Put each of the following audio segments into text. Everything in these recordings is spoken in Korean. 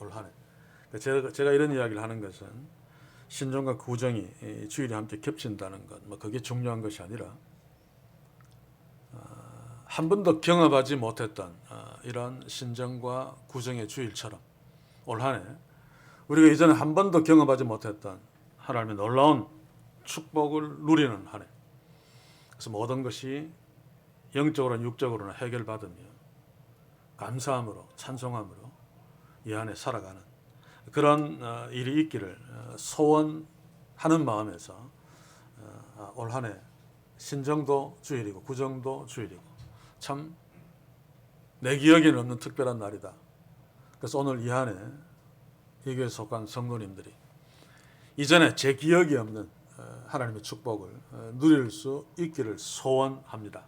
올 한 해. 제가 이런 이야기를 하는 것은 신정과 구정이 주일이 함께 겹친다는 것, 뭐 그게 중요한 것이 아니라 한 번도 경험하지 못했던 이런 신정과 구정의 주일처럼 올 한 해 우리가 이전에 한 번도 경험하지 못했던 하나님의 놀라운 축복을 누리는 한 해. 그래서 모든 것이 영적으로나 육적으로나 해결받으며 감사함으로 찬송함으로 이 안에 살아가는 그런 일이 있기를 소원하는 마음에서 올 한 해 신정도 주일이고 구정도 주일이고 참 내 기억에는 없는 특별한 날이다. 그래서 오늘 이 한 해 이 교회에 속한 성도님들이 이전에 제 기억이 없는 하나님의 축복을 누릴 수 있기를 소원합니다.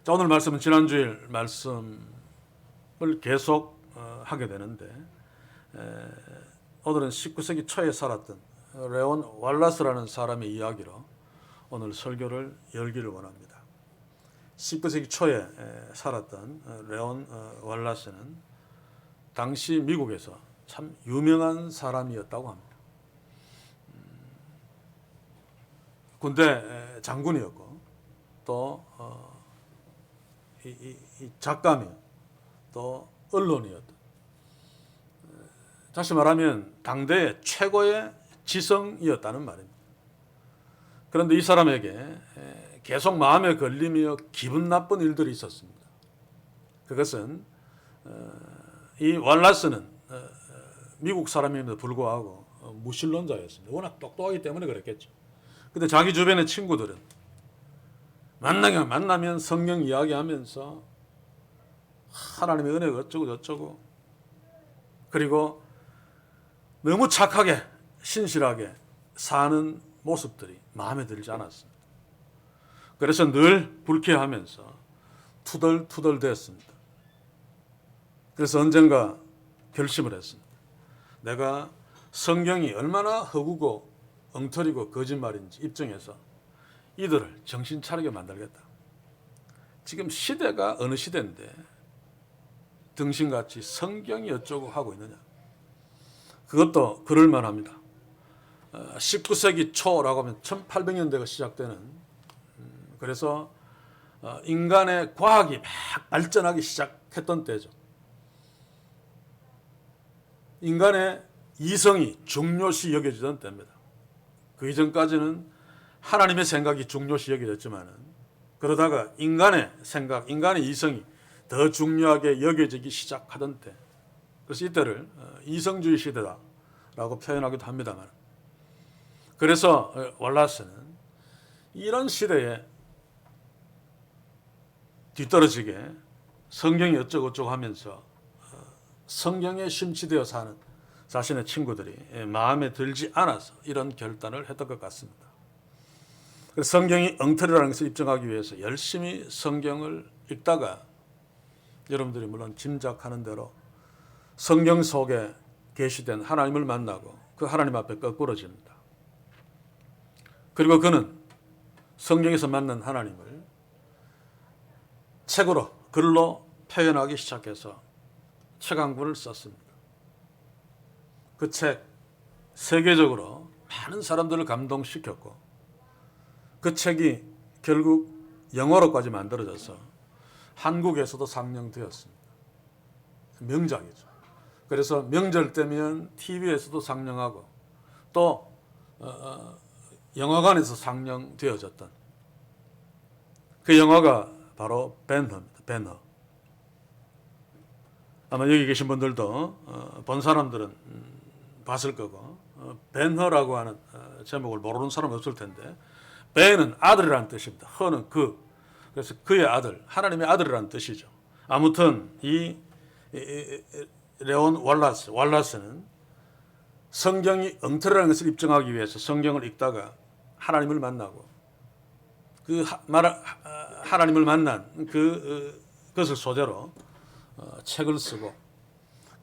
자, 오늘 말씀은 지난주일 말씀을 계속 하게 되는데 오늘은 19세기 초에 살았던 레온 왈라스라는 사람의 이야기로 오늘 설교를 열기를 원합니다. 19세기 초에 살았던 레온 왈라스는 당시 미국에서 참 유명한 사람이었다고 합니다. 군대 장군이었고 또 작가며 또 언론이었던, 다시 말하면 당대의 최고의 지성이었다는 말입니다. 그런데 이 사람에게 계속 마음에 걸리며 기분 나쁜 일들이 있었습니다. 그것은 이 왈라스는 미국 사람임에도 불구하고 무신론자였습니다. 워낙 똑똑하기 때문에 그랬겠죠. 근데 자기 주변의 친구들은 만나면 성경 이야기하면서 하나님의 은혜가 어쩌고 저쩌고, 그리고 너무 착하게 신실하게 사는 모습들이 마음에 들지 않았습니다. 그래서 늘 불쾌하면서 투덜투덜 됐습니다. 그래서 언젠가 결심을 했습니다. 내가 성경이 얼마나 허구고 엉터리고 거짓말인지 입증해서 이들을 정신 차리게 만들겠다. 지금 시대가 어느 시대인데 등신같이 성경이 어쩌고 하고 있느냐. 그것도 그럴만합니다. 19세기 초라고 하면 1800년대가 시작되는, 그래서 인간의 과학이 막 발전하기 시작했던 때죠. 인간의 이성이 중요시 여겨지던 때입니다. 그 이전까지는 하나님의 생각이 중요시 여겨졌지만은, 그러다가 인간의 생각, 인간의 이성이 더 중요하게 여겨지기 시작하던 때, 그래서 이때를 이성주의 시대다라고 표현하기도 합니다만, 그래서 왈라스는 이런 시대에 뒤떨어지게 성경이 어쩌고저쩌고 하면서 성경에 심취되어 사는 자신의 친구들이 마음에 들지 않아서 이런 결단을 했던 것 같습니다. 그래서 성경이 엉터리라는 것을 입증하기 위해서 열심히 성경을 읽다가 여러분들이 물론 짐작하는 대로 성경 속에 계시된 하나님을 만나고 그 하나님 앞에 거꾸러집니다. 그리고 그는 성경에서 만난 하나님을 책으로, 글로 표현하기 시작해서 책 한 권을 썼습니다. 그 책 세계적으로 많은 사람들을 감동시켰고, 그 책이 결국 영어로까지 만들어져서 한국에서도 상영되었습니다. 명작이죠. 그래서 명절 때면 TV에서도 상영하고 또 영화관에서 상영되어졌던 그 영화가 바로 벤허입니다. 벤허. 아마 여기 계신 분들도 본 사람들은 봤을 거고, 벤허라고 하는 제목을 모르는 사람은 없을 텐데, 벤은 아들이라는 뜻입니다. 허는 그, 그래서 그의 아들, 하나님의 아들이라는 뜻이죠. 아무튼 이 레온 왈라스는 성경이 엉터리라는 것을 입증하기 위해서 성경을 읽다가 하나님을 만나고 그 하나님을 만난 그것을 소재로 책을 쓰고,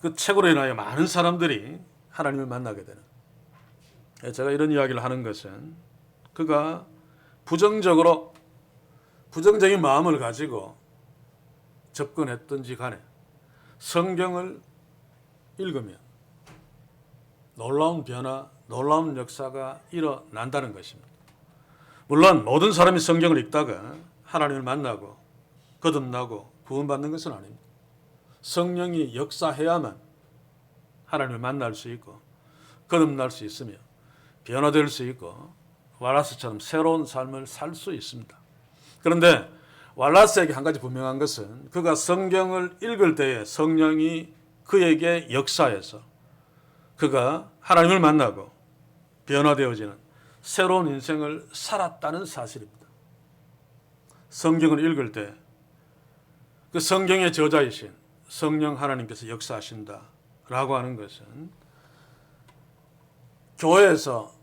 그 책으로 인하여 많은 사람들이 하나님을 만나게 되는, 제가 이런 이야기를 하는 것은 그가 부정적인 마음을 가지고 접근했든지 간에 성경을 읽으면 놀라운 변화, 놀라운 역사가 일어난다는 것입니다. 물론 모든 사람이 성경을 읽다가 하나님을 만나고 거듭나고 구원받는 것은 아닙니다. 성령이 역사해야만 하나님을 만날 수 있고 거듭날 수 있으며 변화될 수 있고 왈라스처럼 새로운 삶을 살 수 있습니다. 그런데 왈라스에게 한 가지 분명한 것은 그가 성경을 읽을 때에 성령이 그에게 역사해서 그가 하나님을 만나고 변화되어지는 새로운 인생을 살았다는 사실입니다. 성경을 읽을 때 그 성경의 저자이신 성령 하나님께서 역사하신다라고 하는 것은 교회에서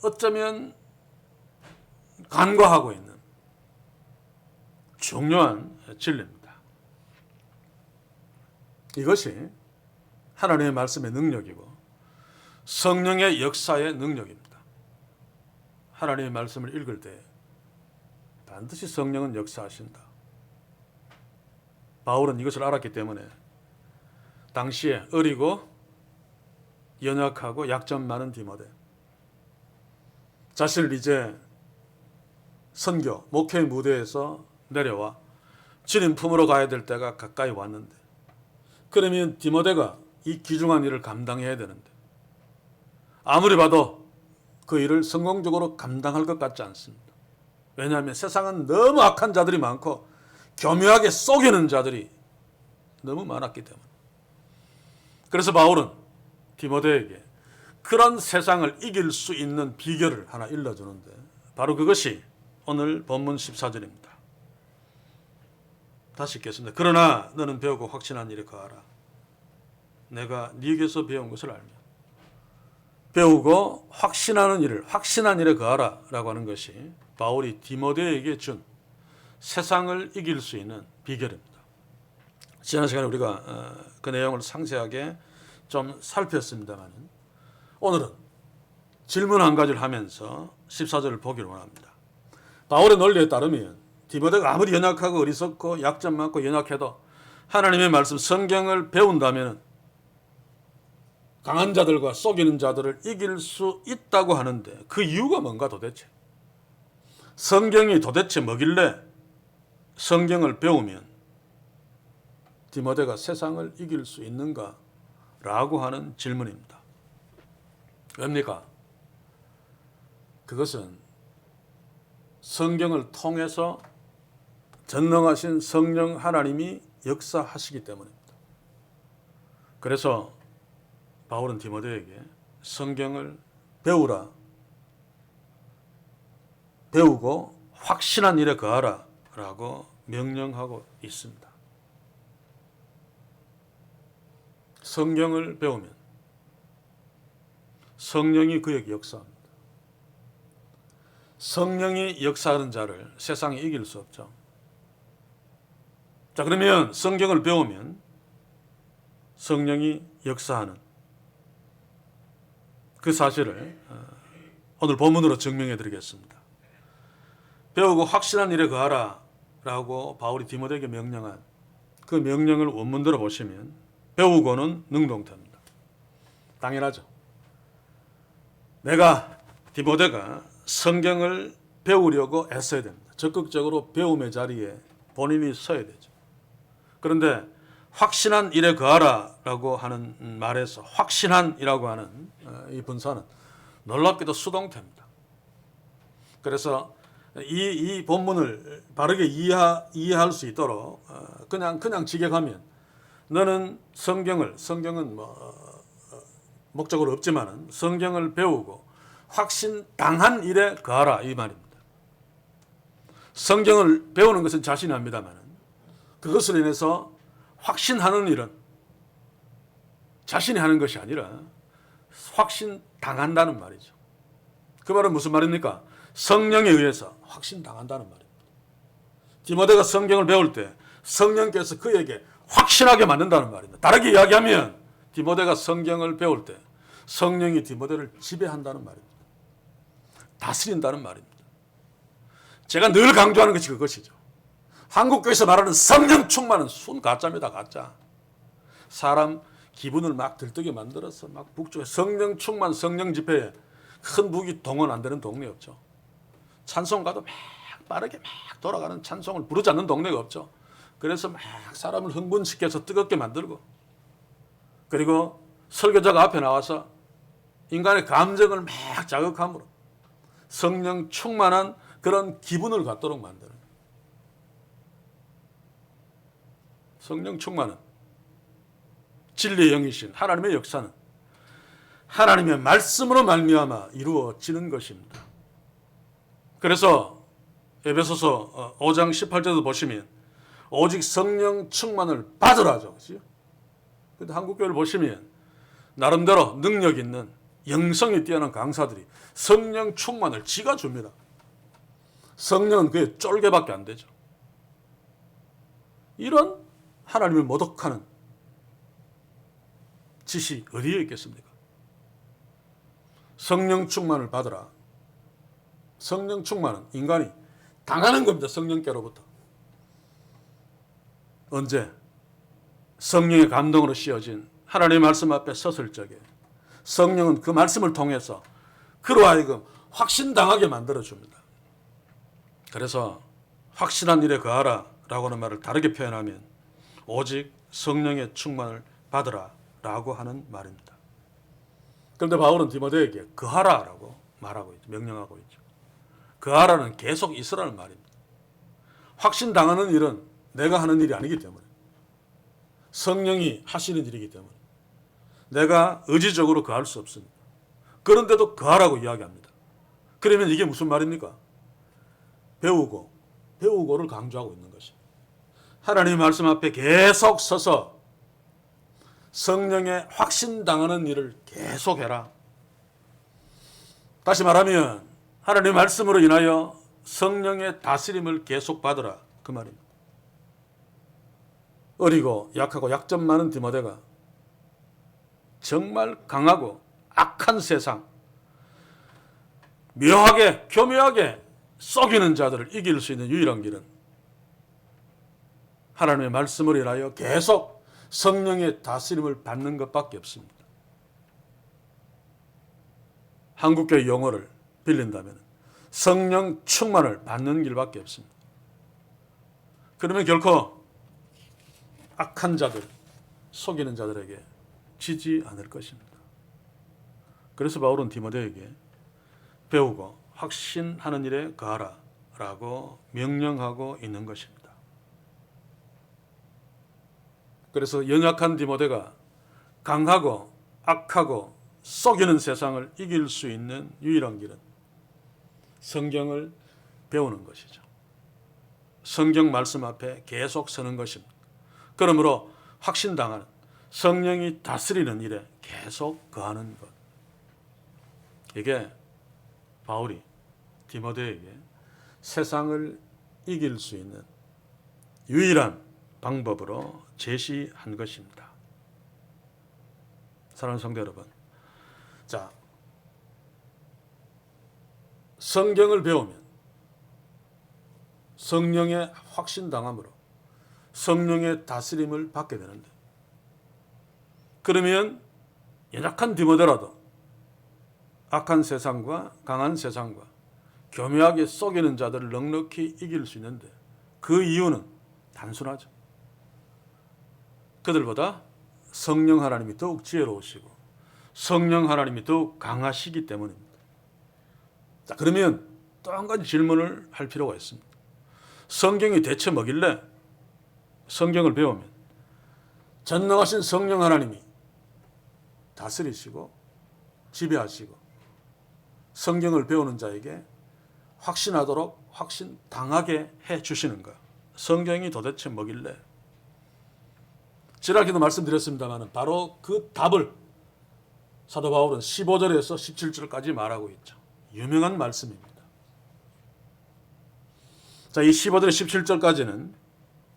어쩌면 간과하고 있는 중요한 진리입니다. 이것이 하나님의 말씀의 능력이고 성령의 역사의 능력입니다. 하나님의 말씀을 읽을 때 반드시 성령은 역사하신다. 바울은 이것을 알았기 때문에 당시에 어리고 연약하고 약점 많은 디모데 자신을 이제 선교, 목회의 무대에서 내려와 주님 품으로 가야 될 때가 가까이 왔는데 그러면 디모데가 이 귀중한 일을 감당해야 되는데 아무리 봐도 그 일을 성공적으로 감당할 것 같지 않습니다. 왜냐하면 세상은 너무 악한 자들이 많고 교묘하게 속이는 자들이 너무 많았기 때문에. 그래서 바울은 디모데에게 그런 세상을 이길 수 있는 비결을 하나 일러주는데 바로 그것이 오늘 본문 14절입니다. 다시 읽겠습니다. 그러나 너는 배우고 확신한 일에 거하라. 내가 네게서 배운 것을 알며. 배우고 확신한 일에 거하라 라고 하는 것이 바울이 디모데에게 준 세상을 이길 수 있는 비결입니다. 지난 시간에 우리가 그 내용을 상세하게 좀 살폈습니다만 오늘은 질문 한 가지를 하면서 14절을 보기를 원합니다. 바울의 논리에 따르면 디모데가 아무리 연약하고 어리석고 약점 많고 연약해도 하나님의 말씀 성경을 배운다면 강한 자들과 속이는 자들을 이길 수 있다고 하는데 그 이유가 뭔가 도대체? 성경이 도대체 뭐길래 성경을 배우면 디모데가 세상을 이길 수 있는가? 라고 하는 질문입니다. 왜입니까? 그것은 성경을 통해서 전능하신 성령 하나님이 역사하시기 때문입니다. 그래서 바울은 디모데에게 성경을 배우라, 배우고 확신한 일에 거하라 라고 명령하고 있습니다. 성경을 배우면 성령이 그에게 역사합니다. 성령이 역사하는 자를 세상에 이길 수 없죠. 자, 그러면 성경을 배우면 성령이 역사하는 그 사실을 오늘 본문으로 증명해 드리겠습니다. 배우고 확신한 일에 거하라 라고 바울이 디모데에게 명령한 그 명령을 원문대로 보시면 배우고는 능동태입니다. 당연하죠. 디모데가 성경을 배우려고 애써야 됩니다. 적극적으로 배움의 자리에 본인이 서야 되죠. 그런데 확신한 일에 거하라 라고 하는 말에서 확신한이라고 하는 이 분사는 놀랍게도 수동태입니다. 그래서 이 본문을 바르게 이해할 수 있도록 그냥 직역하면 너는 성경은 목적으로 없지만은 성경을 배우고 확신당한 일에 거하라 이 말입니다. 성경을 배우는 것은 자신이 합니다만 그것으로 인해서 확신하는 일은 자신이 하는 것이 아니라 확신당한다는 말이죠. 그 말은 무슨 말입니까? 성령에 의해서 확신당한다는 말입니다. 디모데가 성경을 배울 때 성령께서 그에게 확신하게 만든다는 말입니다. 다르게 이야기하면 디모데가 성경을 배울 때 성령이 디모데를 지배한다는 말입니다. 다스린다는 말입니다. 제가 늘 강조하는 것이 그것이죠. 한국교회에서 말하는 성령 충만은 순 가짜입니다. 가짜. 사람 기분을 막 들뜨게 만들어서 막 북쪽에 성령 충만 성령 집회에 큰 무기 동원 안 되는 동네 없죠. 찬송가도 막 빠르게 막 돌아가는 찬송을 부르지 않는 동네가 없죠. 그래서 막 사람을 흥분시켜서 뜨겁게 만들고, 그리고 설교자가 앞에 나와서 인간의 감정을 막 자극함으로 성령 충만한 그런 기분을 갖도록 만드는, 성령 충만은 진리의 영이신 하나님의 역사는 하나님의 말씀으로 말미암아 이루어지는 것입니다. 그래서 에베소서 5장 18절도 보시면 오직 성령 충만을 받으라죠. 그런데 한국교회를 보시면 나름대로 능력 있는 영성이 뛰어난 강사들이 성령 충만을 지가 줍니다. 성령은 그의 쫄개밖에 안 되죠. 이런 하나님을 모독하는 짓이 어디에 있겠습니까? 성령 충만을 받으라. 성령 충만은 인간이 당하는 겁니다. 성령께로부터. 언제? 성령의 감동으로 씌어진 하나님의 말씀 앞에 섰을 적에 성령은 그 말씀을 통해서 그로 하여금 확신당하게 만들어줍니다. 그래서 확신한 일에 거하라 라고 하는 말을 다르게 표현하면 오직 성령의 충만을 받으라 라고 하는 말입니다. 그런데 바울은 디모데에게 거하라 라고 말하고 있죠. 명령하고 있죠. 거하라는 계속 있으라는 말입니다. 확신당하는 일은 내가 하는 일이 아니기 때문에, 성령이 하시는 일이기 때문에 내가 의지적으로 거할 수 없습니다. 그런데도 거하라고 이야기합니다. 그러면 이게 무슨 말입니까? 배우고를 강조하고 있는 것입니다. 하나님의 말씀 앞에 계속 서서 성령에 확신당하는 일을 계속해라. 다시 말하면 하나님의 말씀으로 인하여 성령의 다스림을 계속 받으라, 그 말입니다. 어리고 약하고 약점 많은 디모데가 정말 강하고 악한 세상, 묘하게 교묘하게 속이는 자들을 이길 수 있는 유일한 길은 하나님의 말씀을 인하여 계속 성령의 다스림을 받는 것밖에 없습니다. 한국교회 용어를 빌린다면 성령 충만을 받는 길밖에 없습니다. 그러면 결코 악한 자들, 속이는 자들에게 지지 않을 것입니다. 그래서 바울은 디모데에게 배우고 확신하는 일에 거하라 라고 명령하고 있는 것입니다. 그래서 연약한 디모데가 강하고 악하고 속이는 세상을 이길 수 있는 유일한 길은 성경을 배우는 것이죠. 성경 말씀 앞에 계속 서는 것입니다. 그러므로 확신당하는 성령이 다스리는 일에 계속 거하는 것. 이게 바울이 디모데에게 세상을 이길 수 있는 유일한 방법으로 제시한 것입니다. 사랑하는 성도 여러분, 자, 성경을 배우면 성령의 확신당함으로 성령의 다스림을 받게 되는데, 그러면 연약한 디모데라도 악한 세상과 강한 세상과 교묘하게 속이는 자들을 넉넉히 이길 수 있는데, 그 이유는 단순하죠. 그들보다 성령 하나님이 더욱 지혜로우시고 성령 하나님이 더욱 강하시기 때문입니다. 자, 그러면 또 한 가지 질문을 할 필요가 있습니다. 성경이 대체 뭐길래 성경을 배우면 전능하신 성령 하나님이 다스리시고 지배하시고 성경을 배우는 자에게 확신하도록 확신당하게 해주시는가? 성경이 도대체 뭐길래? 지난주에도 말씀드렸습니다만 바로 그 답을 사도 바울은 15절에서 17절까지 말하고 있죠. 유명한 말씀입니다. 자, 이 15절에서 17절까지는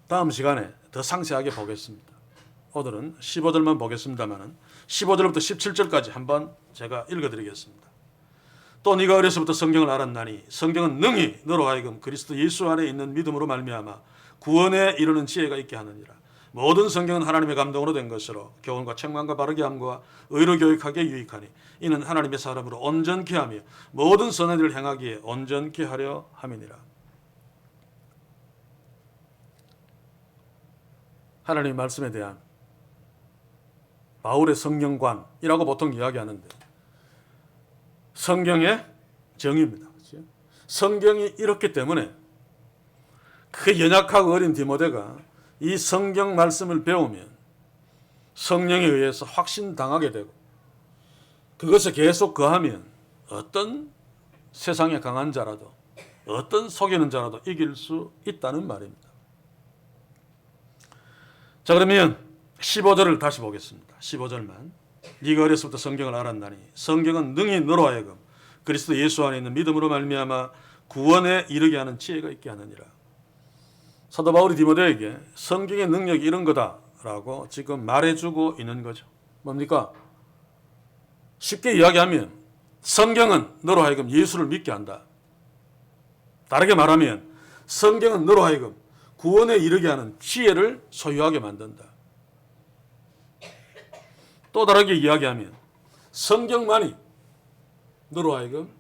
다음 시간에 더 상세하게 보겠습니다. 오늘은 15절만 보겠습니다만 15절부터 17절까지 한번 제가 읽어드리겠습니다. 또 네가 어려서부터 성경을 알았나니 성경은 능히 너로 하여금 그리스도 예수 안에 있는 믿음으로 말미암아 구원에 이르는 지혜가 있게 하느니라. 모든 성경은 하나님의 감동으로 된 것으로 교훈과 책망과 바르게 함과 의로 교육하기에 유익하니 이는 하나님의 사람으로 온전케 하며 모든 선한 일을 행하기에 온전케 하려 함이니라. 하나님의 말씀에 대한 바울의 성경관이라고 보통 이야기하는데 성경의 정의입니다. 그렇죠? 성경이 이렇기 때문에 그 연약하고 어린 디모데가 이 성경 말씀을 배우면 성령에 의해서 확신당하게 되고 그것에 계속 거하면 어떤 세상에 강한 자라도 어떤 속이는 자라도 이길 수 있다는 말입니다. 자, 그러면 15절을 다시 보겠습니다. 15절만. 네가 어려서부터 성경을 알았나니 성경은 능히 너로 하여금 그리스도 예수 안에 있는 믿음으로 말미암아 구원에 이르게 하는 지혜가 있게 하느니라. 사도 바울이 디모데에게 성경의 능력이 이런 거다라고 지금 말해주고 있는 거죠. 뭡니까? 쉽게 이야기하면 성경은 너로 하여금 예수를 믿게 한다. 다르게 말하면 성경은 너로 하여금 구원에 이르게 하는 지혜를 소유하게 만든다. 또 다르게 이야기하면 성경만이 너로 하여금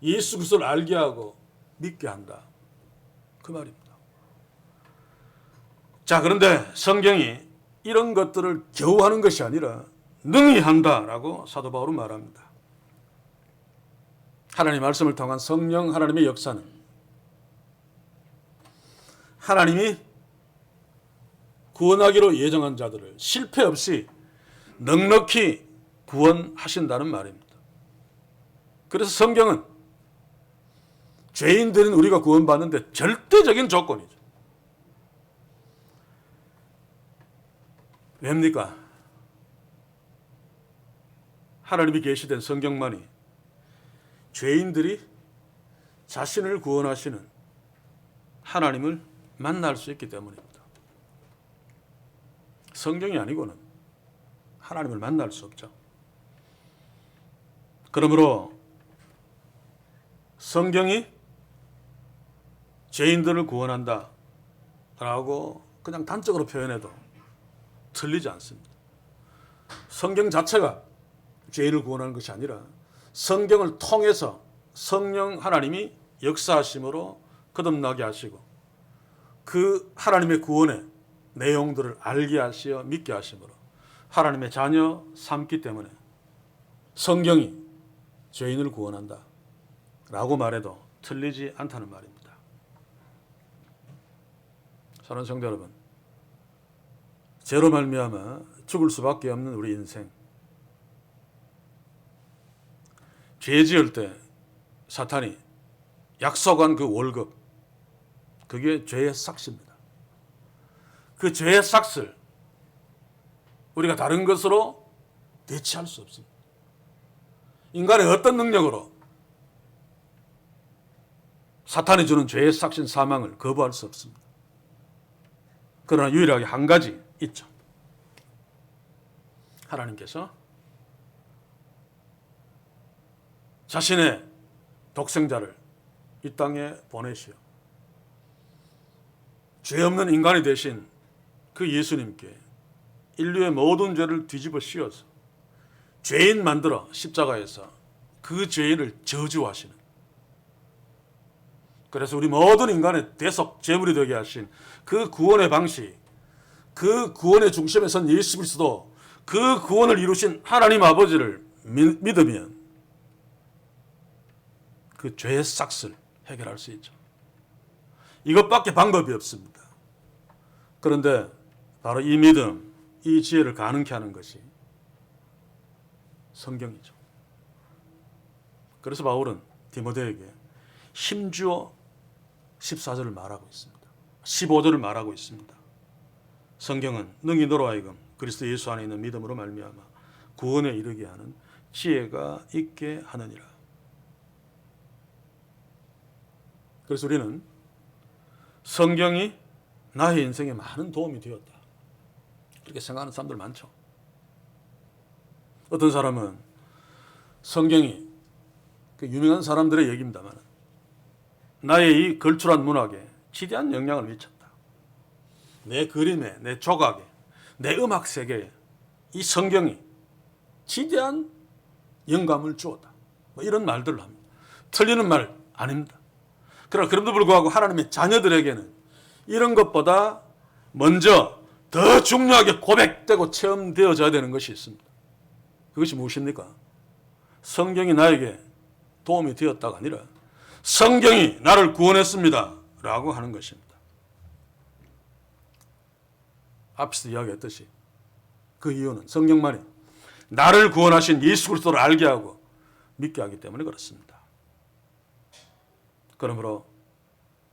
예수 그리스도를 알게 하고 믿게 한다. 그 말입니다. 자, 그런데 성경이 이런 것들을 겨우 하는 것이 아니라 능히 한다라고 사도 바울은 말합니다. 하나님의 말씀을 통한 성령 하나님의 역사는 하나님이 구원하기로 예정한 자들을 실패 없이 넉넉히 구원하신다는 말입니다. 그래서 성경은 죄인들인 우리가 구원받는데 절대적인 조건이죠. 왜입니까? 하나님이 계시된 성경만이 죄인들이 자신을 구원하시는 하나님을 만날 수 있기 때문입니다. 성경이 아니고는 하나님을 만날 수 없죠. 그러므로 성경이 죄인들을 구원한다 라고 그냥 단적으로 표현해도 틀리지 않습니다. 성경 자체가 죄인을 구원하는 것이 아니라 성경을 통해서 성령 하나님이 역사하심으로 거듭나게 하시고 그 하나님의 구원의 내용들을 알게 하시어 믿게 하심으로 하나님의 자녀 삼기 때문에 성경이 죄인을 구원한다 라고 말해도 틀리지 않다는 말입니다. 사랑하는 성도 여러분, 죄로 말미암아 죽을 수밖에 없는 우리 인생, 죄 지을 때 사탄이 약속한 그 월급, 그게 죄의 삭스입니다. 그 죄의 삭스를 우리가 다른 것으로 대체할 수 없습니다. 인간의 어떤 능력으로 사탄이 주는 죄의 삭신 사망을 거부할 수 없습니다. 그러나 유일하게 한 가지 있죠. 하나님께서 자신의 독생자를 이 땅에 보내시어 죄 없는 인간이 되신 그 예수님께 인류의 모든 죄를 뒤집어 씌워서 죄인 만들어 십자가에서 그 죄인을 저주하시는, 그래서 우리 모든 인간의 대속 제물이 되게 하신 그 구원의 방식, 그 구원의 중심에 선 예수 그리스도, 그 구원을 이루신 하나님 아버지를 믿으면 그 죄의 삭스를 해결할 수 있죠. 이것밖에 방법이 없습니다. 그런데 바로 이 믿음, 이 지혜를 가능케 하는 것이 성경이죠. 그래서 바울은 디모데에게 힘주어 14절을 말하고 있습니다. 15절을 말하고 있습니다. 성경은 능히 너로 하여금 그리스도 예수 안에 있는 믿음으로 말미암아 구원에 이르게 하는 지혜가 있게 하느니라. 그래서 우리는 성경이 나의 인생에 많은 도움이 되었다, 그렇게 생각하는 사람들 많죠. 어떤 사람은 성경이 그 유명한 사람들의 얘기입니다만 나의 이 걸출한 문학에 지대한 영향을 미쳤다. 내 그림에, 내 조각에, 내 음악 세계에 이 성경이 지대한 영감을 주었다. 뭐 이런 말들을 합니다. 틀리는 말 아닙니다. 그러나 그럼에도 불구하고 하나님의 자녀들에게는 이런 것보다 먼저 더 중요하게 고백되고 체험되어져야 되는 것이 있습니다. 그것이 무엇입니까? 성경이 나에게 도움이 되었다가 아니라 성경이 나를 구원했습니다 라고 하는 것입니다. 앞에서 이야기했듯이 그 이유는 성경만이 나를 구원하신 예수 그리스도를 알게 하고 믿게 하기 때문에 그렇습니다. 그러므로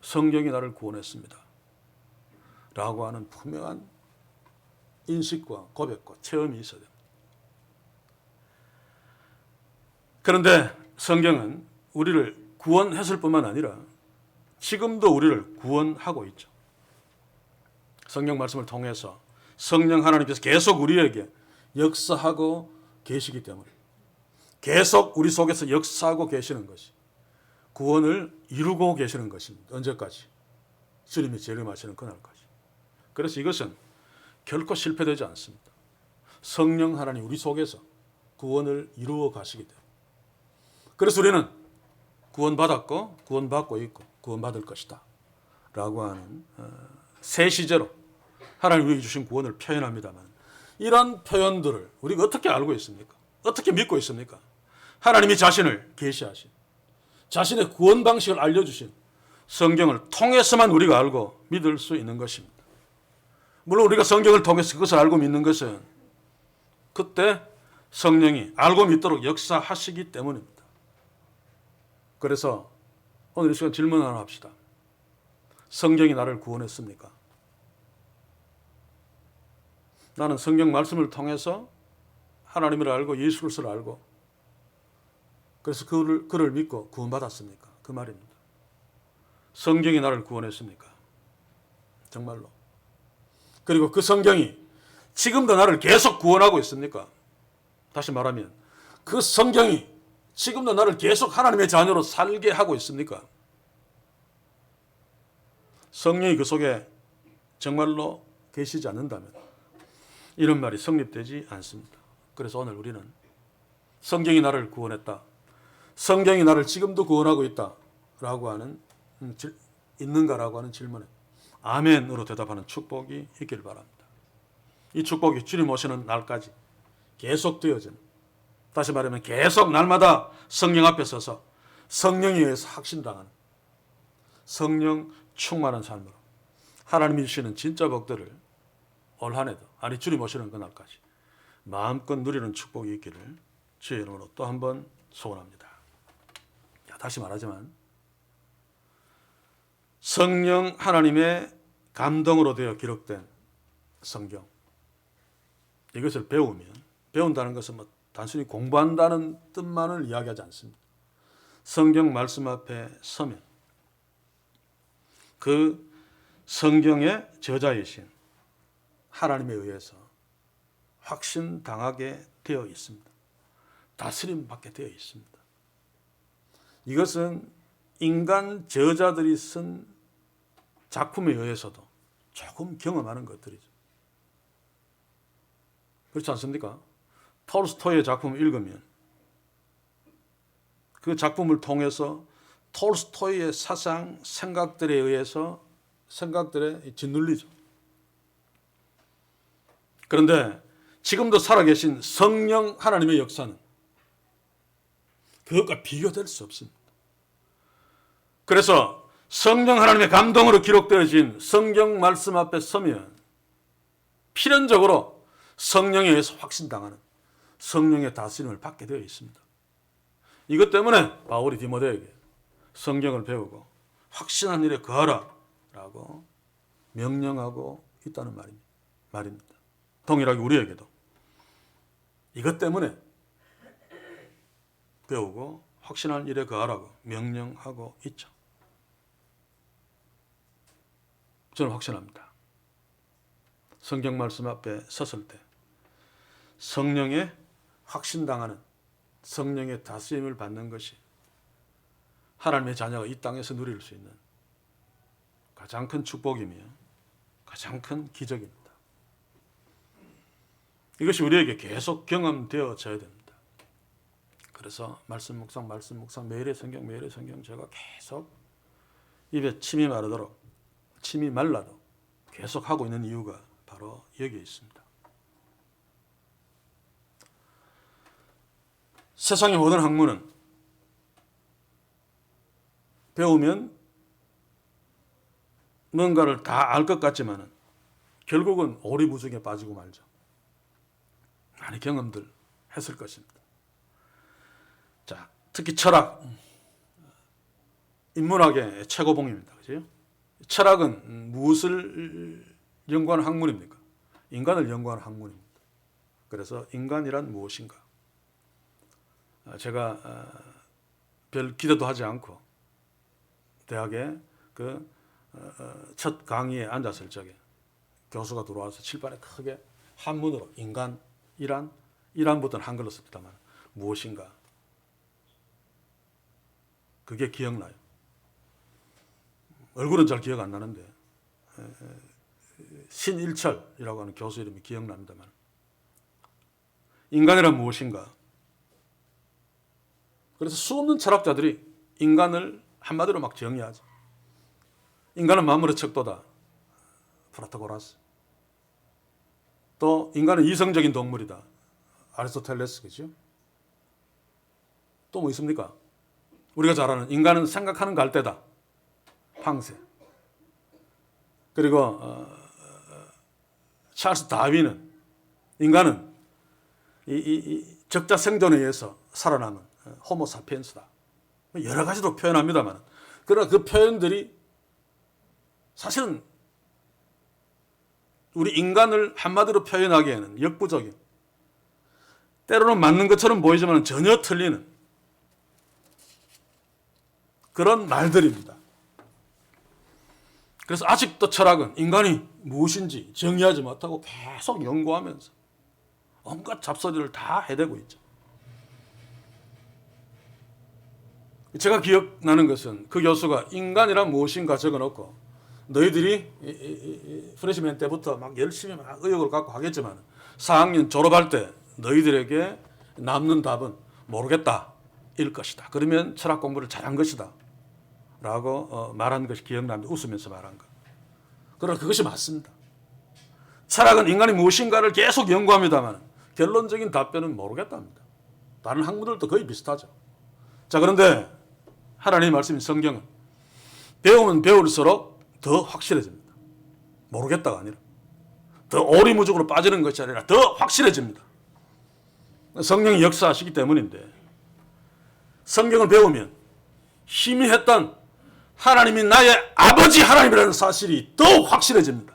성경이 나를 구원했습니다 라고 하는 분명한 인식과 고백과 체험이 있어야 됩니다. 그런데 성경은 우리를 구원했을 뿐만 아니라 지금도 우리를 구원하고 있죠. 성경 말씀을 통해서 성령 하나님께서 계속 우리에게 역사하고 계시기 때문에 계속 우리 속에서 역사하고 계시는 것이 구원을 이루고 계시는 것입니다. 언제까지? 주님이 재림하시는 그날까지. 그래서 이것은 결코 실패되지 않습니다. 성령 하나님 우리 속에서 구원을 이루어 가시기 때문에. 그래서 우리는 구원받았고 구원받고 있고 구원받을 것이다 라고 하는 새 시제로 하나님 우리에게 주신 구원을 표현합니다만 이런 표현들을 우리가 어떻게 알고 있습니까? 어떻게 믿고 있습니까? 하나님이 자신을 계시하신 자신의 구원 방식을 알려주신 성경을 통해서만 우리가 알고 믿을 수 있는 것입니다. 물론 우리가 성경을 통해서 그것을 알고 믿는 것은 그때 성령이 알고 믿도록 역사하시기 때문입니다. 그래서 오늘 이 시간 질문 하나 합시다. 성경이 나를 구원했습니까? 나는 성경 말씀을 통해서 하나님을 알고 예수 그리스도를 알고 그래서 그를 믿고 구원받았습니까? 그 말입니다. 성경이 나를 구원했습니까? 정말로. 그리고 그 성경이 지금도 나를 계속 구원하고 있습니까? 다시 말하면 그 성경이 지금도 나를 계속 하나님의 자녀로 살게 하고 있습니까? 성령이 그 속에 정말로 계시지 않는다면 이런 말이 성립되지 않습니다. 그래서 오늘 우리는 성경이 나를 구원했다. 성경이 나를 지금도 구원하고 있다. 라고 하는 있는가라고 하는 질문에 아멘으로 대답하는 축복이 있길 바랍니다. 이 축복이 주님 오시는 날까지 계속 되어지는 다시 말하면 계속 날마다 성령 앞에 서서 성령에 의해서 확신당하는 성령 충만한 삶으로 하나님이 주시는 진짜 복들을 올 한해도 아니 주님 오시는 그날까지 마음껏 누리는 축복이 있기를 주의 이름으로 또 한 번 소원합니다. 다시 말하지만 성령 하나님의 감동으로 되어 기록된 성경 이것을 배운다는 것은 뭐 단순히 공부한다는 뜻만을 이야기하지 않습니다. 성경 말씀 앞에 서면 그 성경의 저자이신 하나님에 의해서 확신당하게 되어 있습니다. 다스림 받게 되어 있습니다. 이것은 인간 저자들이 쓴 작품에 의해서도 조금 경험하는 것들이죠. 그렇지 않습니까? 톨스토이의 작품을 읽으면 그 작품을 통해서 톨스토이의 사상, 생각들에 의해서 생각들에 짓눌리죠. 그런데 지금도 살아계신 성령 하나님의 역사는 그것과 비교될 수 없습니다. 그래서 성령 하나님의 감동으로 기록되어진 성경 말씀 앞에 서면 필연적으로 성령에 의해서 확신당하는 성령의 다스림을 받게 되어 있습니다. 이것 때문에 바울이 디모데에게 성경을 배우고 확신한 일에 거하라 라고 명령하고 있다는 말입니다. 동일하게 우리에게도 이것 때문에 배우고 확신한 일에 거하라고 명령하고 있죠. 저는 확신합니다. 성경 말씀 앞에 섰을 때 성령에 확신당하는 성령의 다스림을 받는 것이 하나님의 자녀가 이 땅에서 누릴 수 있는 가장 큰 축복이며 가장 큰 기적입니다. 이것이 우리에게 계속 경험되어져야 됩니다. 그래서 말씀 묵상 매일의 성경 제가 계속 입에 침이 마르도록 침이 말라도 계속 하고 있는 이유가 바로 여기에 있습니다. 세상의 모든 학문은 배우면 뭔가를 다 알 것 같지만 결국은 오리무중에 빠지고 말죠. 많은 경험들 했을 것입니다. 자, 특히 철학, 인문학의 최고봉입니다. 그죠? 철학은 무엇을 연구하는 학문입니까? 인간을 연구하는 학문입니다. 그래서 인간이란 무엇인가? 제가 별 기대도 하지 않고 대학에 첫 강의에 앉았을 적에 교수가 들어와서 칠판에 크게 한문으로 이란부터는 한글로 썼다만 무엇인가? 그게 기억나요. 얼굴은 잘 기억 안 나는데 신일철이라고 하는 교수 이름이 기억납니다만 인간이란 무엇인가? 그래서 수없는 철학자들이 인간을 한마디로 막 정의하죠. 인간은 만물의 척도다. 프라타고라스. 또 인간은 이성적인 동물이다. 아리스토텔레스. 그죠? 또 뭐 있습니까? 우리가 잘 아는 인간은 생각하는 갈대다. 황새. 그리고 찰스 다윈은 인간은 이 적자 생존에 의해서 살아남은 호모 사피엔스다. 여러 가지로 표현합니다만 그러나 그 표현들이 사실은 우리 인간을 한마디로 표현하기에는 역부족인, 때로는 맞는 것처럼 보이지만 전혀 틀리는 그런 말들입니다. 그래서 아직도 철학은 인간이 무엇인지 정의하지 못하고 계속 연구하면서 온갖 잡소리를 다 해대고 있죠. 제가 기억나는 것은 그 교수가 인간이란 무엇인가 적어놓고 너희들이 프레시맨 때부터 막 열심히 막 의욕을 갖고 하겠지만 4학년 졸업할 때 너희들에게 남는 답은 모르겠다 일 것이다. 그러면 철학 공부를 잘한 것이다 라고 말한 것이 기억납니다. 웃으면서 말한 것. 그러나 그것이 맞습니다. 철학은 인간이 무엇인가를 계속 연구합니다만 결론적인 답변은 모르겠답니다. 다른 학문들도 거의 비슷하죠. 자, 그런데 하나님의 말씀인 성경은 배우면 배울수록 더 확실해집니다. 모르겠다가 아니라 더 오리무중으로 빠지는 것이 아니라 더 확실해집니다. 성령이 역사하시기 때문인데 성경을 배우면 희미했던 하나님이 나의 아버지 하나님이라는 사실이 더욱 확실해집니다.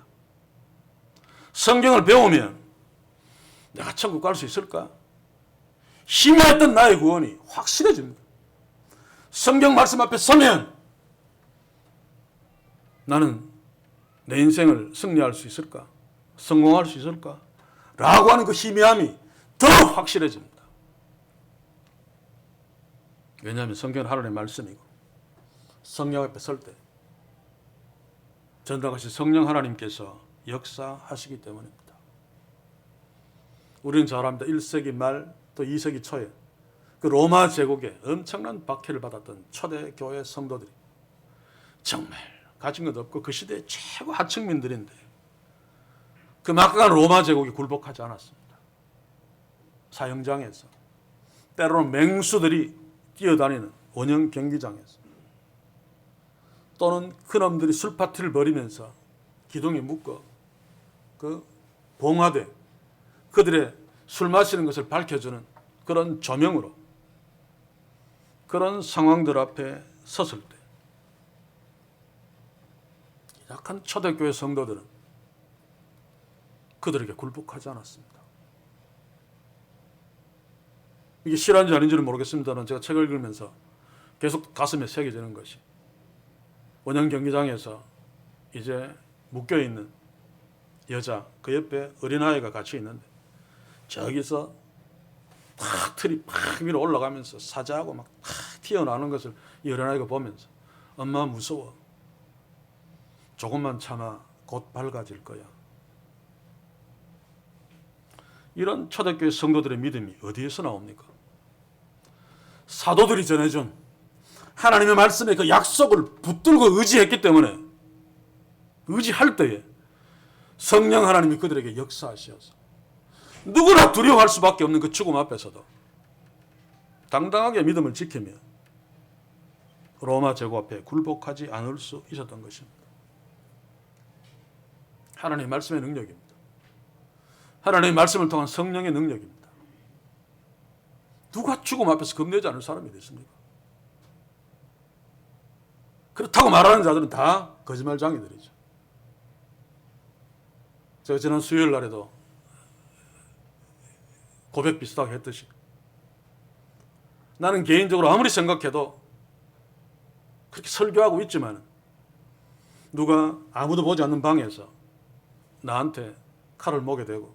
성경을 배우면 내가 천국 갈 수 있을까? 희미했던 나의 구원이 확실해집니다. 성경 말씀 앞에 서면 나는 내 인생을 승리할 수 있을까? 성공할 수 있을까? 라고 하는 그 희미함이 더 확실해집니다. 왜냐하면 성경은 하나님의 말씀이고 성령 앞에 설 때 전당하신 성령 하나님께서 역사하시기 때문입니다. 우리는 잘 압니다. 1세기 말 또 2세기 초에 그 로마 제국에 엄청난 박해를 받았던 초대 교회 성도들이 정말 가진 것 없고 그 시대의 최고 하층민들인데 그 막강한 로마 제국이 굴복하지 않았습니다. 사형장에서 때로는 맹수들이 뛰어다니는 원형 경기장에서 또는 그놈들이 술 파티를 벌이면서 기둥에 묶어 그 봉화돼 그들의 술 마시는 것을 밝혀주는 그런 조명으로 그런 상황들 앞에 섰을 때 약한 초대교회 성도들은 그들에게 굴복하지 않았습니다. 이게 실화인지 아닌지는 모르겠습니다만 제가 책을 읽으면서 계속 가슴에 새겨지는 것이 원형 경기장에서 이제 묶여있는 여자 그 옆에 어린아이가 같이 있는데 저기서 탁 틀이 팍 위로 올라가면서 사자하고 막 탁 튀어나오는 것을 이 어린아이가 보면서 엄마 무서워 조금만 참아 곧 밝아질 거야. 이런 초대교회 성도들의 믿음이 어디에서 나옵니까? 사도들이 전해준 하나님의 말씀의 그 약속을 붙들고 의지했기 때문에, 의지할 때에 성령 하나님이 그들에게 역사하셔서 누구나 두려워할 수밖에 없는 그 죽음 앞에서도 당당하게 믿음을 지키며 로마 제국 앞에 굴복하지 않을 수 있었던 것입니다. 하나님의 말씀의 능력입니다. 하나님의 말씀을 통한 성령의 능력입니다. 누가 죽음 앞에서 겁내지 않을 사람이 있습니까? 그렇다고 말하는 자들은 다 거짓말장이들이죠. 제가 지난 수요일 날에도 고백 비슷하게 했듯이, 나는 개인적으로 아무리 생각해도 그렇게 설교하고 있지만 누가 아무도 보지 않는 방에서 나한테 칼을 목에 대고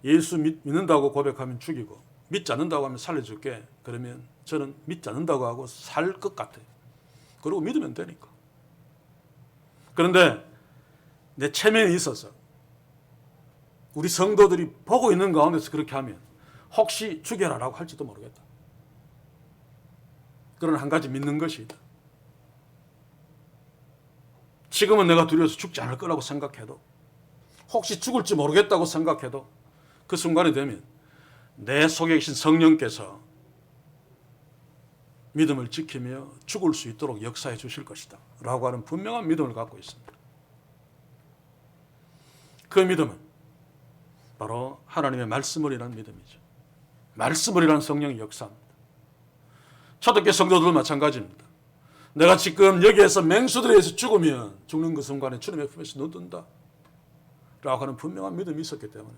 예수 믿는다고 고백하면 죽이고 믿지 않는다고 하면 살려줄게, 그러면 저는 믿지 않는다고 하고 살 것 같아요. 그리고 믿으면 되니까. 그런데 내 체면이 있어서 우리 성도들이 보고 있는 가운데서 그렇게 하면 혹시 죽여라라고 할지도 모르겠다. 그러나 한 가지 믿는 것이 있다. 지금은 내가 두려워서 죽지 않을 거라고 생각해도, 혹시 죽을지 모르겠다고 생각해도 그 순간이 되면 내 속에 계신 성령께서 믿음을 지키며 죽을 수 있도록 역사해 주실 것이다 라고 하는 분명한 믿음을 갖고 있습니다. 그 믿음은 바로 하나님의 말씀을 이란 믿음이죠. 말씀을 이란 성령의 역사입니다. 초대교회 성도들 마찬가지입니다. 내가 지금 여기에서 맹수들에 의해서 죽으면 죽는 그 순간에 주님의 품에서 눈뜬다 라고 하는 분명한 믿음이 있었기 때문에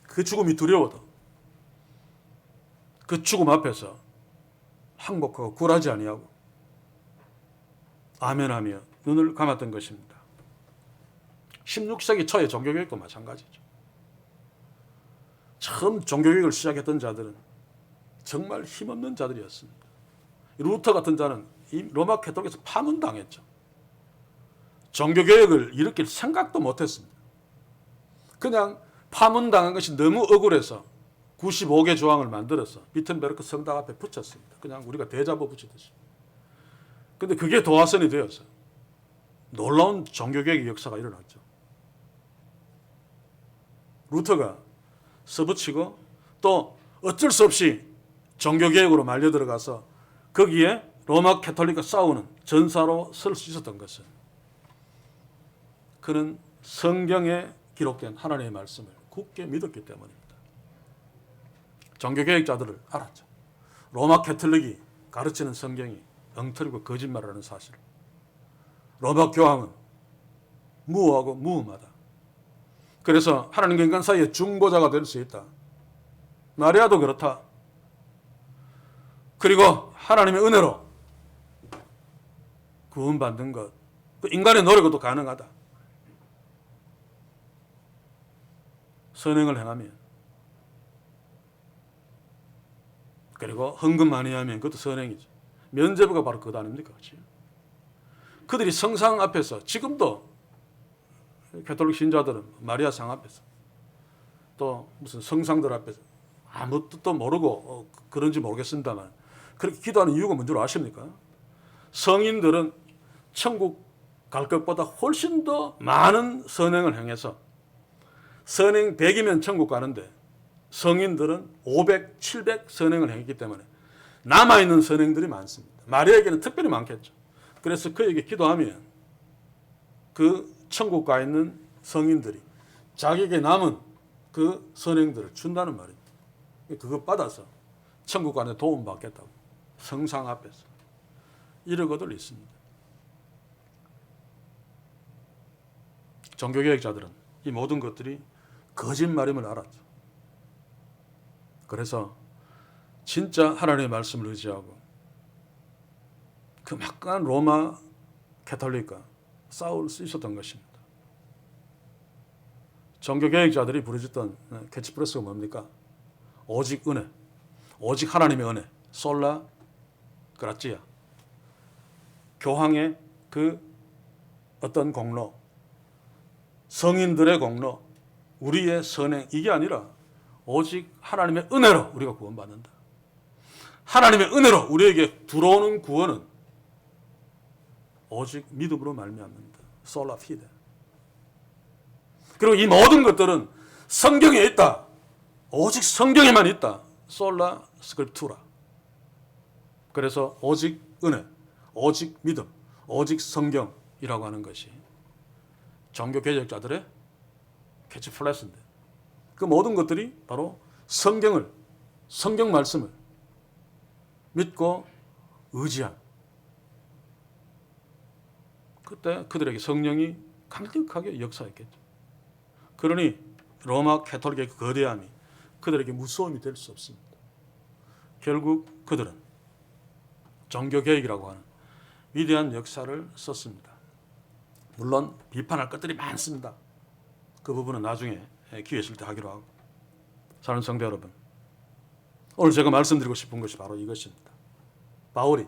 그 죽음이 두려워도 그 죽음 앞에서 항복하고 굴하지 아니하고 아멘하며 눈을 감았던 것입니다. 16세기 초의 종교교육도 마찬가지죠. 처음 종교교육을 시작했던 자들은 정말 힘없는 자들이었습니다. 루터 같은 자는 이 로마 캐톨릭에서 파문당했죠. 종교개혁을 일으킬 생각도 못했습니다. 그냥 파문당한 것이 너무 억울해서 95개 조항을 만들어서 비텐베르크 성당 앞에 붙였습니다. 그냥 우리가 대자보 붙이듯이. 근데 그게 도화선이 되어서 놀라운 종교개혁의 역사가 일어났죠. 루터가 써붙이고 또 어쩔 수 없이 종교개혁으로 말려 들어가서 거기에 로마 캐톨릭과 싸우는 전사로 설 수 있었던 것은 그는 성경에 기록된 하나님의 말씀을 굳게 믿었기 때문입니다. 종교개혁자들을 알았죠. 로마 캐톨릭이 가르치는 성경이 엉터리고 거짓말하는 사실을. 로마 교황은 무오하고 무음하다. 그래서 하나님과 인간 사이의 중보자가 될 수 있다. 마리아도 그렇다. 그리고 하나님의 은혜로 구원받는 것, 그 인간의 노력으로도 가능하다. 선행을 행하면, 그리고 헌금 많이 하면 그것도 선행이죠. 면죄부가 바로 그것 아닙니까? 그렇지? 그들이 성상 앞에서, 지금도 가톨릭 신자들은 마리아 상 앞에서 또 무슨 성상들 앞에서 아무 뜻도 모르고 그런지 모르겠습니다만 그렇게 기도하는 이유가 뭔지 아십니까? 성인들은 천국 갈 것보다 훨씬 더 많은 선행을 행해서 선행 100이면 천국 가는데 성인들은 500, 700 선행을 행했기 때문에 남아있는 선행들이 많습니다. 마리아에게는 특별히 많겠죠. 그래서 그에게 기도하면 그 천국 가 있는 성인들이 자기에게 남은 그 선행들을 준다는 말입니다. 그거 받아서 천국 가는 데 도움 받겠다고 성상 앞에서 이러고들 있습니다. 종교개혁자들은 이 모든 것들이 거짓말임을 알았죠. 그래서 진짜 하나님의 말씀을 의지하고 그 막강한 로마 캐톨릭과 싸울 수 있었던 것입니다. 종교개혁자들이 부르짖던 캐치프레스가 뭡니까? 오직 은혜, 오직 하나님의 은혜, 솔라 그라치아. 교황의 그 어떤 공로, 성인들의 공로, 우리의 선행 이게 아니라 오직 하나님의 은혜로 우리가 구원받는다. 하나님의 은혜로 우리에게 들어오는 구원은 오직 믿음으로 말미암는다. 솔라 피데. 그리고 이 모든 것들은 성경에 있다. 오직 성경에만 있다. 솔라 스크립투라. 그래서 오직 은혜, 오직 믿음, 오직 성경이라고 하는 것이 종교 개혁자들의 캐치플레이스인데, 그 모든 것들이 바로 성경 말씀을 믿고 의지한, 그때 그들에게 성령이 강력하게 역사했겠죠. 그러니 로마 캐톨릭의 거대함이 그들에게 무서움이 될 수 없습니다. 결국 그들은 종교개혁이라고 하는 위대한 역사를 썼습니다. 물론 비판할 것들이 많습니다. 그 부분은 나중에 기회 있을 때 하기로 하고. 사랑하는 성도 여러분, 오늘 제가 말씀드리고 싶은 것이 바로 이것입니다. 바울이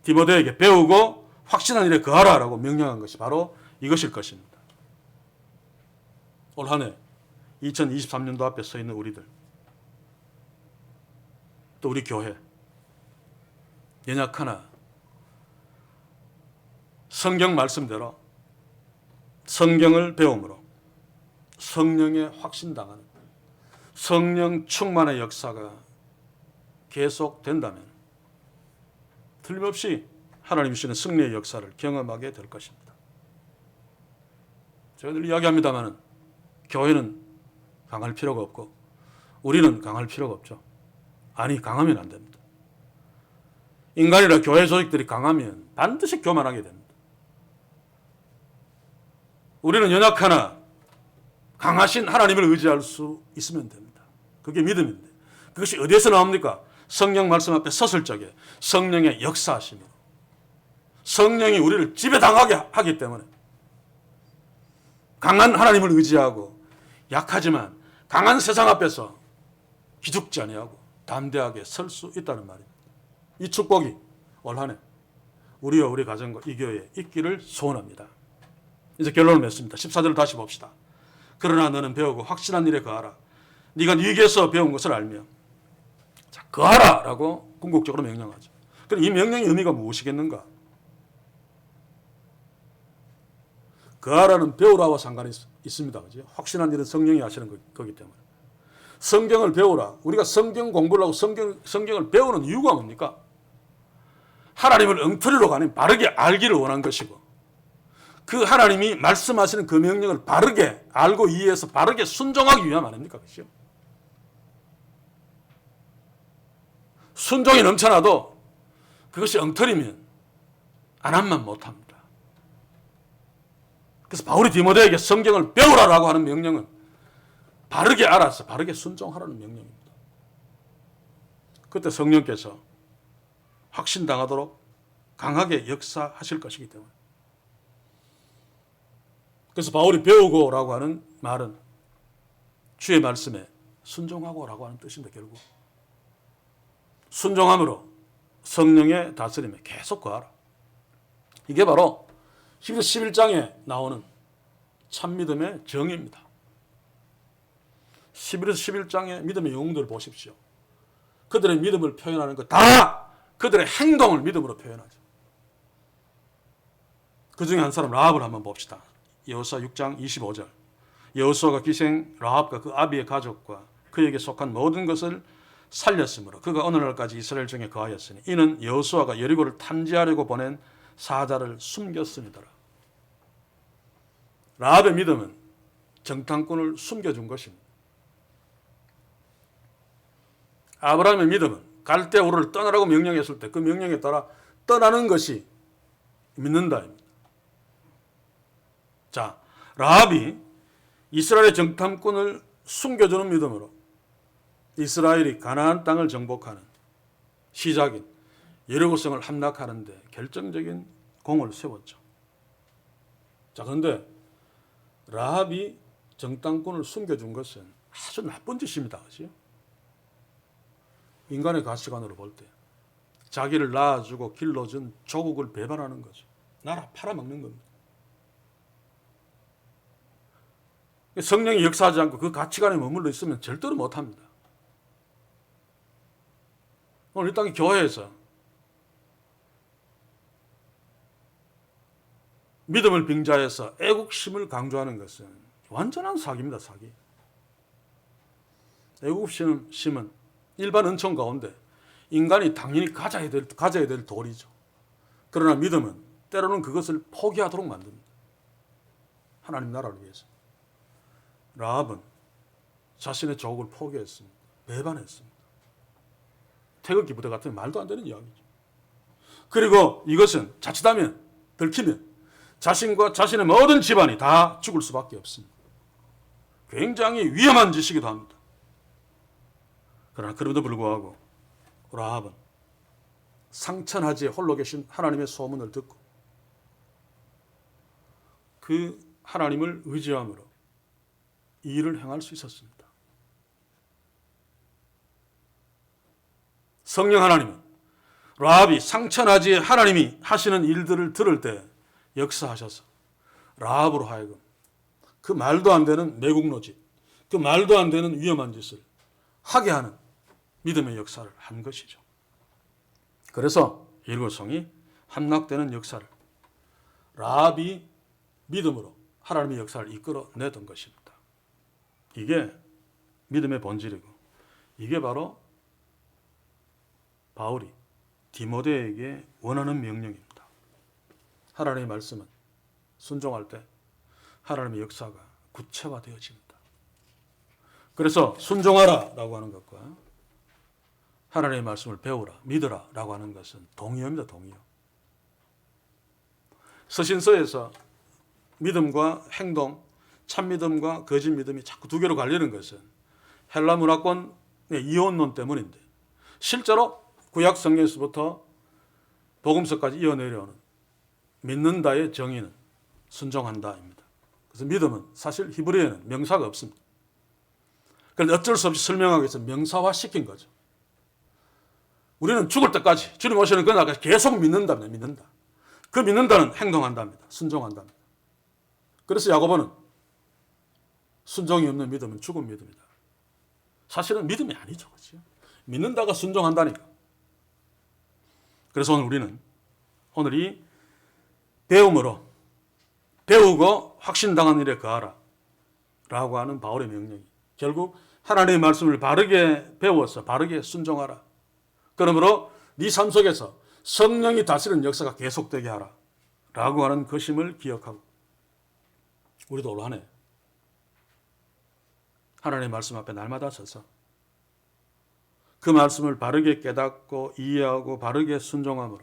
디모데에게 배우고 확신한 일에 거하라라고 명령한 것이 바로 이것일 것입니다. 올 한 해 2023년도 앞에 서 있는 우리들, 또 우리 교회, 연약하나 성경 말씀대로 성경을 배움으로 성령에 확신당하는 성령 충만의 역사가 계속된다면 틀림없이 하나님 주시는 승리의 역사를 경험하게 될 것입니다. 제가 늘 이야기합니다만 교회는 강할 필요가 없고 우리는 강할 필요가 없죠. 아니, 강하면 안 됩니다. 인간이나 교회 조직들이 강하면 반드시 교만하게 됩니다. 우리는 연약하나 강하신 하나님을 의지할 수 있으면 됩니다. 그게 믿음인데, 그것이 어디에서 나옵니까? 성령 말씀 앞에 섰을 적에 성령의 역사하심으로, 성령이 우리를 지배당하게 하기 때문에 강한 하나님을 의지하고 약하지만 강한 세상 앞에서 기죽지 아니하고 담대하게 설 수 있다는 말입니다. 이 축복이 올 한 해 우리와 우리 가정과 이 교회에 있기를 소원합니다. 이제 결론을 맺습니다. 14절을 다시 봅시다. 그러나 너는 배우고 확신한 일에 거하라. 네가 네게서 배운 것을 알며. 자, 거하라라고 궁극적으로 명령하죠. 그럼 이 명령의 의미가 무엇이겠는가? 거하라는 배우라와 상관이 있습니다. 그죠? 확신한 일은 성령이 하시는 거기 때문에. 성경을 배우라. 우리가 성경 공부를 하고 성경을 배우는 이유가 뭡니까? 하나님을 엉터리로 가는 바르게 알기를 원한 것이고, 그 하나님이 말씀하시는 그 명령을 바르게 알고 이해해서 바르게 순종하기 위함 아닙니까? 그렇죠? 순종이 넘쳐나도 그것이 엉터리면 안 함만 못합니다. 그래서 바울이 디모데에게 성경을 배우라라고 하는 명령은 바르게 알아서 바르게 순종하라는 명령입니다. 그때 성령께서 확신당하도록 강하게 역사하실 것이기 때문에. 그래서 바울이 배우고라고 하는 말은 주의 말씀에 순종하고라고 하는 뜻인데, 결국 순종함으로 성령의 다스림에 계속 거하라. 이게 바로 히브리서 11장에 나오는 참믿음의 정의입니다. 히브리서 11장의 믿음의 영웅들을 보십시오. 그들의 믿음을 표현하는 것 다 그들의 행동을 믿음으로 표현하죠. 그 중에 한 사람 라합을 한번 봅시다. 여호수아 6장 25절. 여호수아가 기생 라합과 그 아비의 가족과 그에게 속한 모든 것을 살렸으므로 그가 오늘날까지 이스라엘 중에 거하였으니 이는 여호수아가 여리고를 탐지하려고 보낸 사자를 숨겼으니더라. 라합의 믿음은 정탐꾼을 숨겨준 것입니다. 아브라함의 믿음은 갈대 우르를 떠나라고 명령했을 때 그 명령에 따라 떠나는 것이 믿는다입니다. 자, 라합이 이스라엘의 정탐꾼을 숨겨주는 믿음으로 이스라엘이 가나안 땅을 정복하는 시작인 여리고성을 함락하는 데 결정적인 공을 세웠죠. 자, 그런데 라합이 정탐꾼을 숨겨준 것은 아주 나쁜 짓입니다. 그렇죠? 인간의 가치관으로 볼 때 자기를 낳아주고 길러준 조국을 배반하는 거죠. 나라 팔아먹는 겁니다. 성령이 역사하지 않고 그 가치관에 머물러 있으면 절대로 못합니다. 오늘 이 땅의 교회에서 믿음을 빙자해서 애국심을 강조하는 것은 완전한 사기입니다. 사기. 애국심은 일반 은총 가운데 인간이 당연히 가져야 될 도리죠. 그러나 믿음은 때로는 그것을 포기하도록 만듭니다. 하나님 나라를 위해서. 라합은 자신의 조국을 포기했습니다. 배반했습니다. 태극기 부대 같은 말도 안 되는 이야기죠. 그리고 이것은 자칫하면 들키면 자신과 자신의 모든 집안이 다 죽을 수밖에 없습니다. 굉장히 위험한 짓이기도 합니다. 그러나 그럼에도 불구하고 라합은 상천하지에 홀로 계신 하나님의 소문을 듣고 그 하나님을 의지함으로 이 일을 행할 수 있었습니다. 성령 하나님은 라합이 상천하지에 하나님이 하시는 일들을 들을 때 역사하셔서 라합으로 하여금 그 말도 안 되는 매국노짓, 그 말도 안 되는 위험한 짓을 하게 하는 믿음의 역사를 한 것이죠. 그래서 일곱성이 함락되는 역사를 라합이 믿음으로 하나님의 역사를 이끌어내던 것입니다. 이게 믿음의 본질이고 이게 바로 바울이 디모데에게 원하는 명령입니다. 하나님의 말씀은 순종할 때 하나님의 역사가 구체화되어집니다. 그래서 순종하라 라고 하는 것과 하나님의 말씀을 배우라, 믿으라 라고 하는 것은 동의어입니다. 동의어. 서신서에서 믿음과 행동, 참믿음과 거짓 믿음이 자꾸 두 개로 갈리는 것은 헬라 문화권의 이혼론 때문인데 실제로 구약 성경에서부터 복음서까지 이어내려오는 믿는다의 정의는 순종한다입니다. 그래서 믿음은 사실 히브리어에는 명사가 없습니다. 그런데 어쩔 수 없이 설명하기 위해서 명사화시킨 거죠. 우리는 죽을 때까지 주님 오시는 그날까지 계속 믿는답니다. 믿는다. 그 믿는다는 행동한답니다. 순종한답니다. 그래서 야고보는 순종이 없는 믿음은 죽은 믿음이다. 사실은 믿음이 아니죠. 그렇죠? 믿는다가 순종한다니까. 그래서 오늘 이 배움으로 배우고 확신당한 일에 거하라 라고 하는 바울의 명령이 결국 하나님의 말씀을 바르게 배워서 바르게 순종하라. 그러므로 네 삶 속에서 성령이 다스리는 역사가 계속되게 하라 라고 하는 것임을 기억하고 우리도 올 한 해 하나님의 말씀 앞에 날마다 서서 그 말씀을 바르게 깨닫고 이해하고 바르게 순종함으로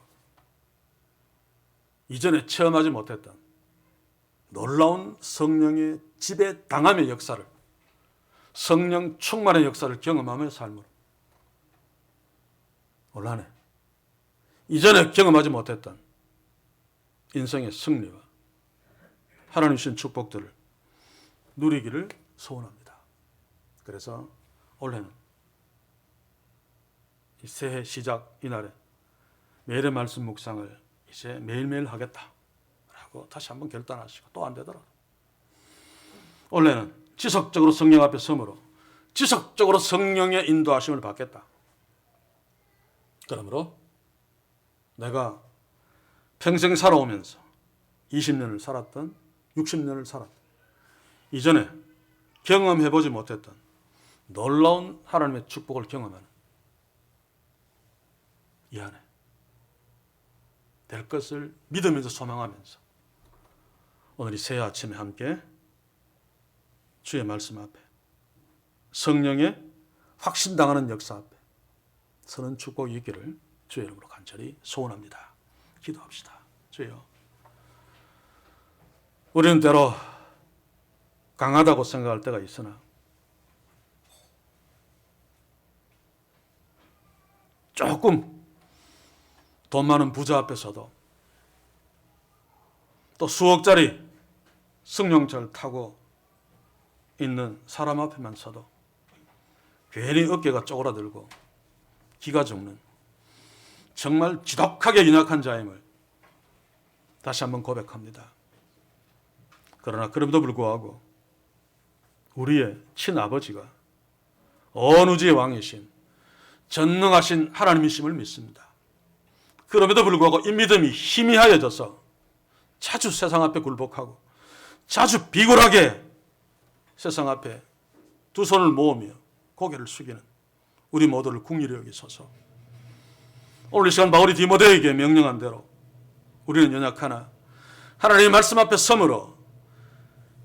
이전에 체험하지 못했던 놀라운 성령의 지배당함의 역사를 성령 충만의 역사를 경험하며 삶으로 올 한 해 이전에 경험하지 못했던 인생의 승리와 하나님 주신 축복들을 누리기를 소원합니다. 그래서 올해는 이 새해 시작 이날에 매일의 말씀 묵상을 이제 매일매일 하겠다라고 다시 한번 결단하시고 또 안 되더라도 올해는 지속적으로 성령 앞에 서므로 지속적으로 성령의 인도하심을 받겠다. 그러므로 내가 평생 살아오면서 20년을 살았던 60년을 살았던 이전에 경험해보지 못했던 놀라운 하나님의 축복을 경험하는 이 안에 될 것을 믿으면서 소망하면서 오늘 이 새해 아침에 함께 주의 말씀 앞에 성령의 확신당하는 역사 앞에 서는 축복이 있기를 주의 이름으로 간절히 소원합니다. 기도합시다. 주여, 우리는 때로 강하다고 생각할 때가 있으나 조금 돈 많은 부자 앞에서도 또 수억짜리 승용차를 타고 있는 사람 앞에만 서도 괜히 어깨가 쪼그라들고 기가 죽는 정말 지독하게 연약한 자임을 다시 한번 고백합니다. 그러나 그럼에도 불구하고 우리의 친아버지가 어느지의 왕이신 전능하신 하나님이심을 믿습니다. 그럼에도 불구하고 이 믿음이 희미하여져서 자주 세상 앞에 굴복하고 자주 비굴하게 세상 앞에 두 손을 모으며 고개를 숙이는 우리 모두를 긍휼히 여기소서. 오늘 이 시간 바울이 디모데에게 명령한 대로 우리는 연약하나 하나님의 말씀 앞에 섬으로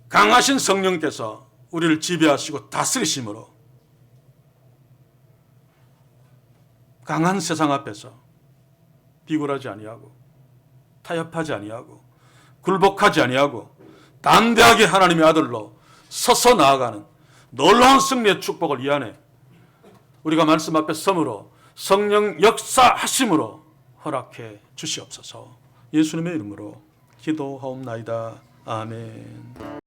강하신 성령께서 우리를 지배하시고 다스리심으로 강한 세상 앞에서 비굴하지 아니하고 타협하지 아니하고 굴복하지 아니하고 담대하게 하나님의 아들로 서서 나아가는 놀라운 승리의 축복을 이 안에 우리가 말씀 앞에 섬으로 성령 역사하심으로 허락해 주시옵소서. 예수님의 이름으로 기도하옵나이다. 아멘.